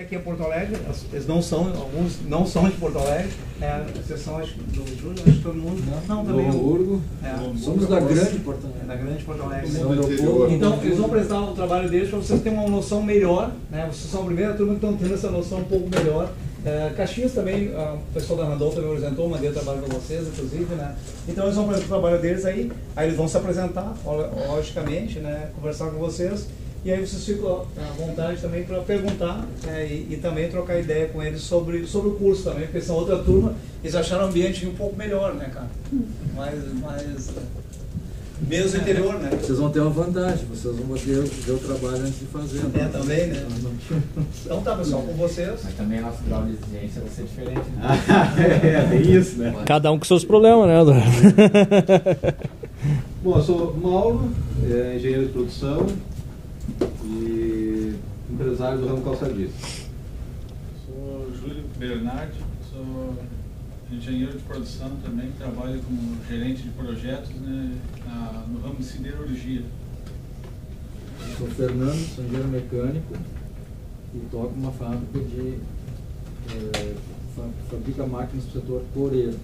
Aqui em Porto Alegre, eles não são, alguns não são de Porto Alegre, a exceção acho que do Júlio, acho que todo mundo. Não, também. Hamburgo. Somos da grande Porto Alegre. Da grande Porto Alegre. Então, eles vão apresentar o trabalho deles para vocês terem uma noção melhor, né? Vocês são a primeira turma que estão tendo essa noção um pouco melhor. Caxias também, o pessoal da Randolph também apresentou, mandei o trabalho para vocês, inclusive, né? Então eles vão apresentar o trabalho deles aí eles vão se apresentar, logicamente, né? Conversar com vocês. E aí vocês ficam à vontade também para perguntar, né, e também trocar ideia com eles sobre o curso também, porque são outra turma, eles acharam o ambiente um pouco melhor, né, cara? Menos interior, né? Vocês vão ter uma vantagem, vocês vão poder ver o trabalho antes de fazer. Também, né? Então tá, pessoal, com vocês. Mas também a nossa grau de exigência vai ser diferente, né? Tem isso, né? Cada um com seus problemas, né? Bom, eu sou Mauro, engenheiro de produção e empresário do ramo calçadista. Sou Júlio Bernardi, sou engenheiro de produção também, trabalho como gerente de projetos, né, no ramo de siderurgia. Sou Fernando, sou engenheiro mecânico e toco uma fábrica de fabrica máquinas do setor coureiro,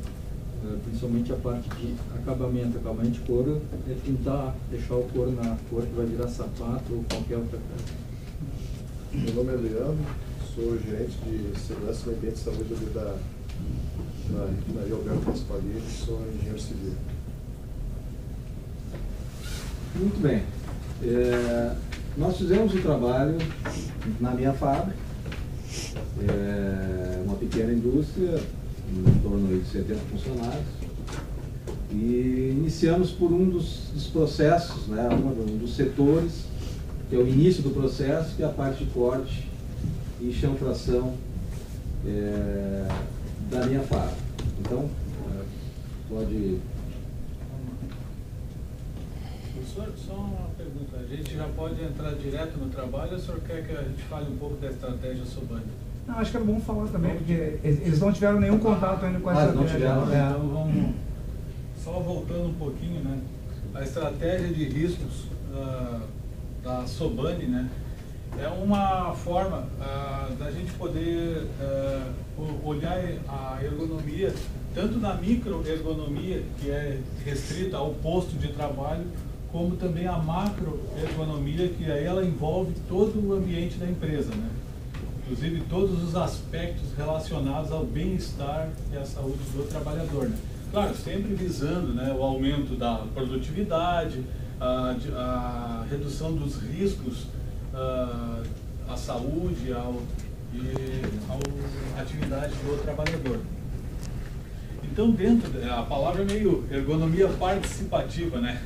principalmente a parte de acabamento de couro, é pintar, deixar o couro na cor que vai virar sapato ou qualquer outra coisa. Meu nome é Leandro, sou gerente de segurança e ambiente de saúde ali na refinaria Alberto Pasqualini, sou engenheiro civil. Muito bem. Nós fizemos um trabalho na minha fábrica, uma pequena indústria, em torno de 70 funcionários, e iniciamos por um dos processos, né, um dos setores, que é o início do processo, que é a parte de corte e chanfração da minha fábrica. Então, pode... Professor, só uma pergunta, a gente já pode entrar direto no trabalho ou o senhor quer que a gente fale um pouco da estratégia Sobani? Não, acho que é bom falar também, porque eles não tiveram nenhum contato ainda com essa estratégia. Então vamos, só voltando um pouquinho, né? A estratégia de riscos da Sobani, né? É uma forma da gente poder olhar a ergonomia, tanto na microergonomia, que é restrita ao posto de trabalho, como também a macroergonomia, que aí ela envolve todo o ambiente da empresa, né? Inclusive todos os aspectos relacionados ao bem-estar e à saúde do trabalhador, né? Claro, sempre visando, né, o aumento da produtividade, a redução dos riscos à saúde e à atividade do trabalhador. Então, a palavra é meio ergonomia participativa, né?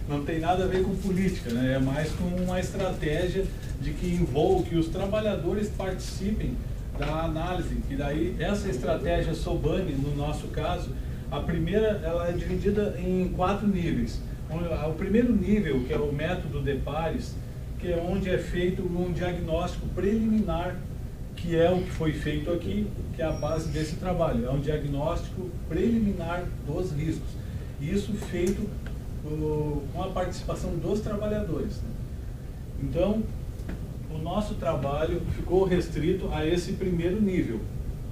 Não tem nada a ver com política, né? É mais com uma estratégia de que envolve que os trabalhadores participem da análise. E daí, essa estratégia Sobani, no nosso caso, a primeira, ela é dividida em 4 níveis. O primeiro nível, que é o método de pares, que é onde é feito um diagnóstico preliminar, que é o que foi feito aqui, que é a base desse trabalho. É um diagnóstico preliminar dos riscos. Isso feito com a participação dos trabalhadores, né? Então, o nosso trabalho ficou restrito a esse primeiro nível,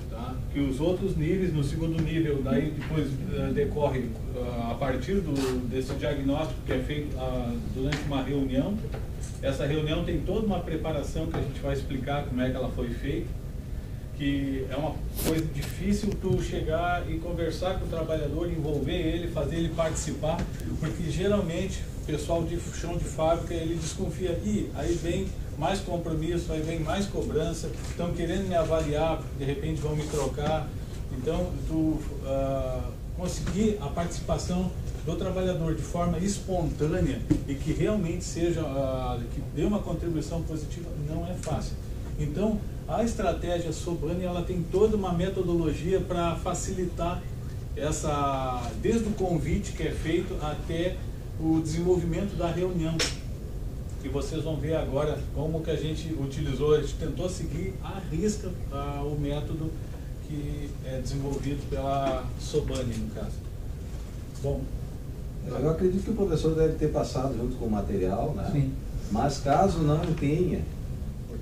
tá? Que os outros níveis, no segundo nível, daí depois decorre a partir desse diagnóstico que é feito durante uma reunião. Essa reunião tem toda uma preparação que a gente vai explicar como é que ela foi feita, que é uma coisa difícil tu chegar e conversar com o trabalhador, envolver ele, fazer ele participar, porque geralmente o pessoal de chão de fábrica, ele desconfia, aí vem mais compromisso, aí vem mais cobrança, estão querendo me avaliar, de repente vão me trocar. Então, tu conseguir a participação do trabalhador de forma espontânea e que realmente seja, que dê uma contribuição positiva, não é fácil. Então, a estratégia Sobani, ela tem toda uma metodologia para facilitar desde o convite que é feito até o desenvolvimento da reunião. E vocês vão ver agora como que a gente utilizou, a gente tentou seguir à risca o método que é desenvolvido pela Sobani, no caso. Bom, eu acredito que o professor deve ter passado junto com o material, né? Sim. Mas caso não tenha,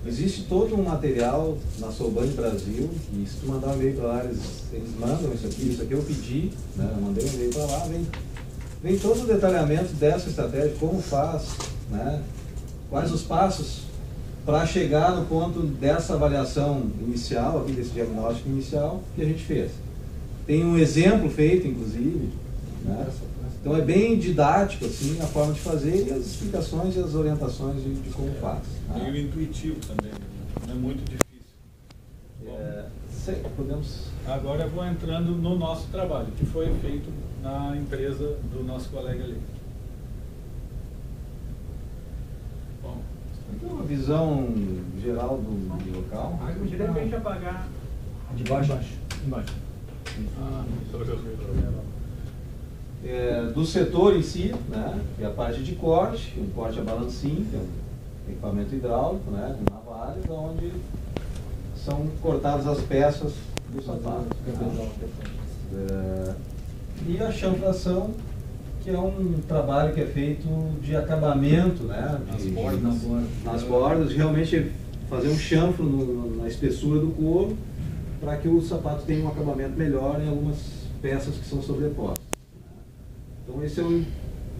existe todo um material na Solbang Brasil, e se tu mandar um e-mail para lá, eles mandam isso aqui eu pedi, né? Eu mandei um e-mail para lá, vem todo o detalhamento dessa estratégia, como faz, né? Quais os passos para chegar no ponto dessa avaliação inicial, aqui desse diagnóstico inicial que a gente fez. Tem um exemplo feito, inclusive, né? Então é bem didático assim, a forma de fazer e as explicações e as orientações de como faz. Tá? E o intuitivo também, não é muito difícil. Podemos... Agora eu vou entrando no nosso trabalho, que foi feito na empresa do nosso colega ali. Bom, Então, uma visão geral do local. de repente apagar. De baixo? Embaixo. Do setor em si, né, que é a parte de corte, um corte a balancim, que é um equipamento hidráulico, né, com navalhas, onde são cortadas as peças do sapato. E a chanfração, que é um trabalho que é feito de acabamento, né, nas bordas, realmente fazer um chanfro na espessura do couro, para que o sapato tenha um acabamento melhor em algumas peças que são sobrepostas. Então esse é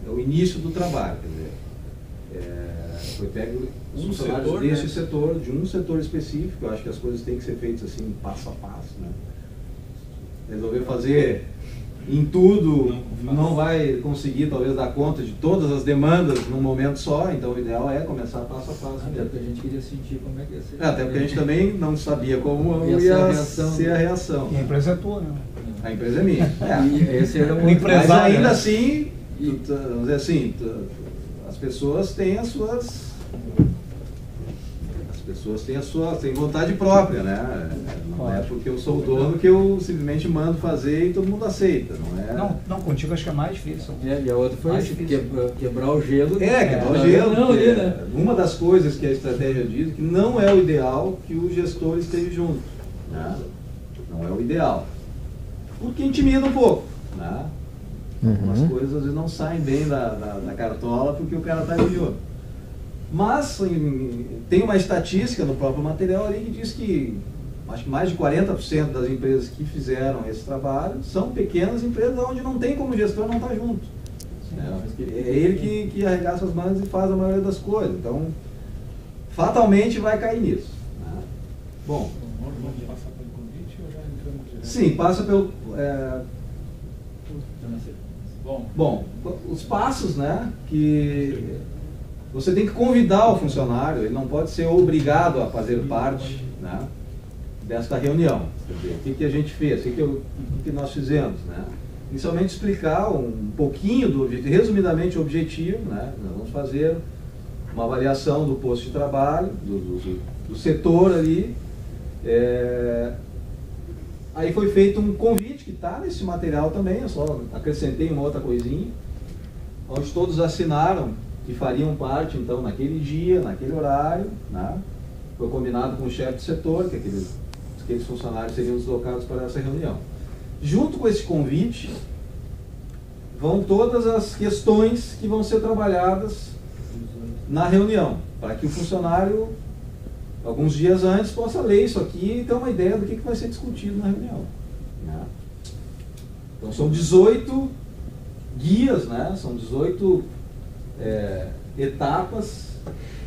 o início do trabalho, quer dizer, foi pego os funcionários desse setor, de um setor específico. Eu acho que as coisas têm que ser feitas assim, passo a passo, né? Resolver fazer em tudo não vai conseguir talvez dar conta de todas as demandas num momento só, então o ideal é começar passo a passo. Até porque a gente queria sentir como é que ia ser. Até porque a gente também não sabia como ia ser a reação. E a empresa é tua, né? A empresa é minha. E esse era um empresário, mas ainda né? assim, vamos dizer assim, as pessoas têm as suas... As pessoas têm vontade própria, né? Não é porque eu sou o dono que eu simplesmente mando fazer e todo mundo aceita, não é? Não, contigo acho que é mais difícil. E a outra foi Mais isso, difícil. quebrar o gelo. Quebrar o gelo. Não, porque né? uma das coisas que a estratégia diz é que não é o ideal que o gestor esteja junto. Né? Não é o ideal. Porque intimida um pouco. Né? Algumas coisas às vezes não saem bem da cartola porque o cara está ali junto. Mas tem uma estatística no próprio material ali que diz que acho que mais de 40% das empresas que fizeram esse trabalho são pequenas empresas onde não tem como o gestor não estar junto. É ele que arregaça as mangas e faz a maioria das coisas. Então, fatalmente vai cair nisso. Né? Bom, Vamos passar pelo convite ou já entramos direto? sim, passa pelo... Bom, os passos, né, que você tem que convidar o funcionário, ele não pode ser obrigado a fazer parte, né, desta reunião. Quer dizer, o que a gente fez, o que nós fizemos, né? Inicialmente explicar um pouquinho do objetivo, resumidamente o objetivo, né? Nós vamos fazer uma avaliação do posto de trabalho, do setor ali. Aí foi feito um convite que está nesse material também, eu só acrescentei uma outra coisinha, onde todos assinaram que fariam parte, então, naquele dia, naquele horário, né? Foi combinado com o chefe de setor, que aqueles funcionários seriam deslocados para essa reunião. Junto com esse convite, vão todas as questões que vão ser trabalhadas na reunião, para que o funcionário, alguns dias antes, possa ler isso aqui e ter uma ideia do que vai ser discutido na reunião. Né? Então são 18 guias, né? São 18 etapas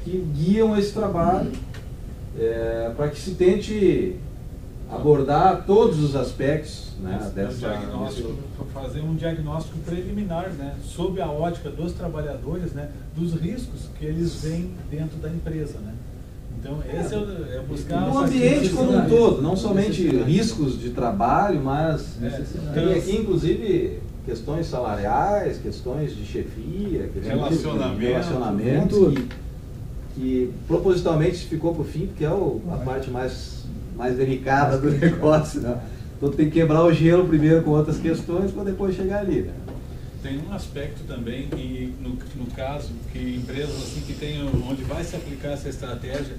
que guiam esse trabalho para que se tente abordar todos os aspectos, né, fazer um diagnóstico preliminar, né, sob a ótica dos trabalhadores, né, dos riscos que eles veem dentro da empresa, né. Então esse é buscar o ambiente como um todo, não somente riscos de trabalho, mas tem aqui inclusive questões salariais, questões de chefia, relacionamento que propositalmente ficou para o fim, porque é a parte mais delicada do negócio, né? Então tem que quebrar o gelo primeiro com outras questões para depois chegar ali, né? Tem um aspecto também que no caso que empresas assim que tenham onde vai se aplicar essa estratégia,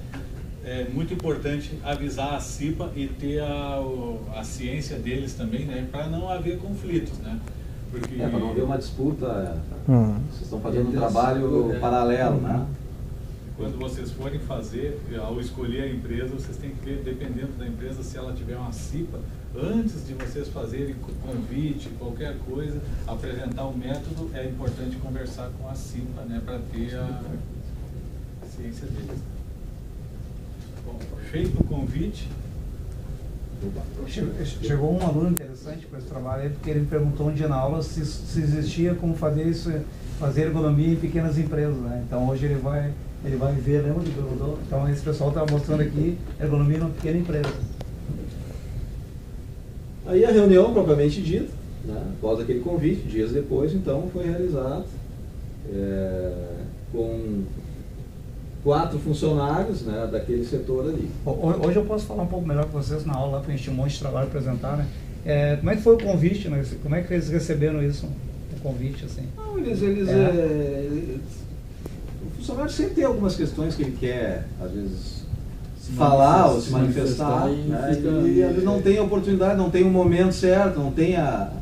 é muito importante avisar a CIPA e ter a ciência deles também, né, para não haver conflitos, né? Porque para não haver uma disputa, vocês estão fazendo um trabalho paralelo, né? quando vocês forem fazer, ao escolher a empresa, vocês têm que ver, dependendo da empresa, se ela tiver uma CIPA, antes de vocês fazerem convite, qualquer coisa, apresentar o método, é importante conversar com a CIPA, né, para ter a ciência deles. Bom, feito o convite. Chegou um aluno interessante com esse trabalho, porque ele me perguntou um dia na aula se existia como fazer isso, fazer ergonomia em pequenas empresas, né? Então hoje ele vai ver, lembra do perguntou? Então esse pessoal está mostrando aqui ergonomia numa pequena empresa. Aí a reunião propriamente dita, né, após aquele convite, dias depois, então, foi realizado com 4 funcionários, né, daquele setor ali. Hoje eu posso falar um pouco melhor com vocês na aula, para a gente tinha um monte de trabalho para apresentar, né? Como é que foi o convite, né? Como é que eles receberam isso, o convite, assim? Não, o funcionário sempre tem algumas questões que ele quer, às vezes, falar ou se manifestar, né, e ele não tem a oportunidade, não tem o momento certo, não tem a...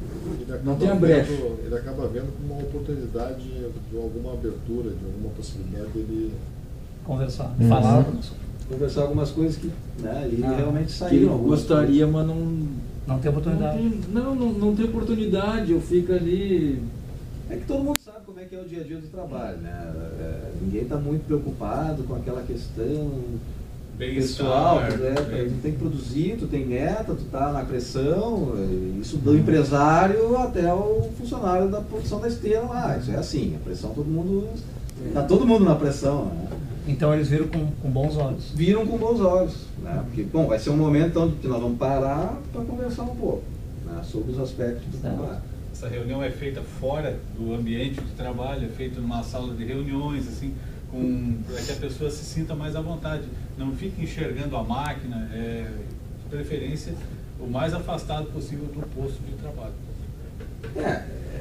Não tem a brecha. Ele acaba vendo como uma oportunidade de alguma abertura, de alguma possibilidade dele Conversar, falar. Conversar algumas coisas que, né, ali realmente Que saíram. ele gostaria, mas Não tem oportunidade. não tem oportunidade, eu fico ali... É que todo mundo sabe como é que é o dia a dia do trabalho, né? Ninguém está muito preocupado com aquela questão pessoal, tu tem que produzir, tu tem meta, tu tá na pressão, isso do empresário até o funcionário da produção da esteira lá, isso é assim, a pressão tá todo mundo na pressão, né? Então eles viram com bons olhos. Viram com bons olhos, né? Porque, bom, vai ser um momento então que nós vamos parar para conversar um pouco, né, sobre os aspectos do trabalho. Essa reunião é feita fora do ambiente de trabalho, é feita numa sala de reuniões, assim, para que a pessoa se sinta mais à vontade. Não fique enxergando a máquina, de preferência o mais afastado possível do posto de trabalho.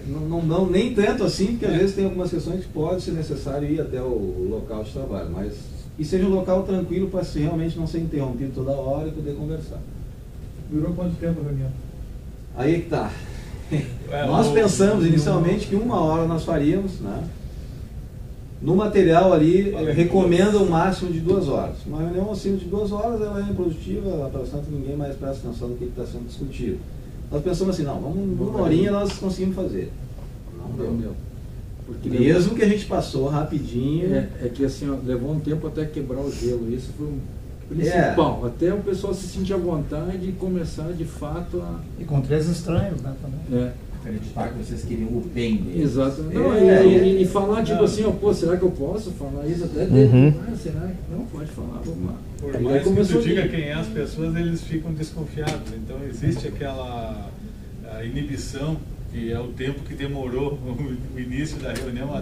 Não nem tanto assim, porque às vezes tem algumas questões que pode ser necessário ir até o local de trabalho, mas que seja um local tranquilo para realmente não ser interrompido toda hora e poder conversar. Durou quanto tempo a reunião? Aí que tá. Nós pensamos inicialmente que 1 hora nós faríamos, né? No material ali, recomenda um máximo de 2 horas. Uma reunião acima de 2 horas, ela é improdutiva, bastante ninguém mais presta atenção no que está sendo discutido. Nós pensamos assim, não, vamos 1 horinha nós conseguimos fazer. Não deu. Porque mesmo que a gente passou rapidinho. É que assim, ó, levou um tempo até quebrar o gelo, isso foi o principal, até o pessoal se sentir à vontade e começar de fato a... E com 3 estranhos, né, também. Acreditar que vocês queriam o bem deles. Exato. E falar tipo assim, ó, pô, será que eu posso falar isso até dele? Será que não pode falar? Vamos lá. Por mais que tu diga quem é as pessoas, eles ficam desconfiados. Então existe aquela inibição, que é o tempo que demorou o início da reunião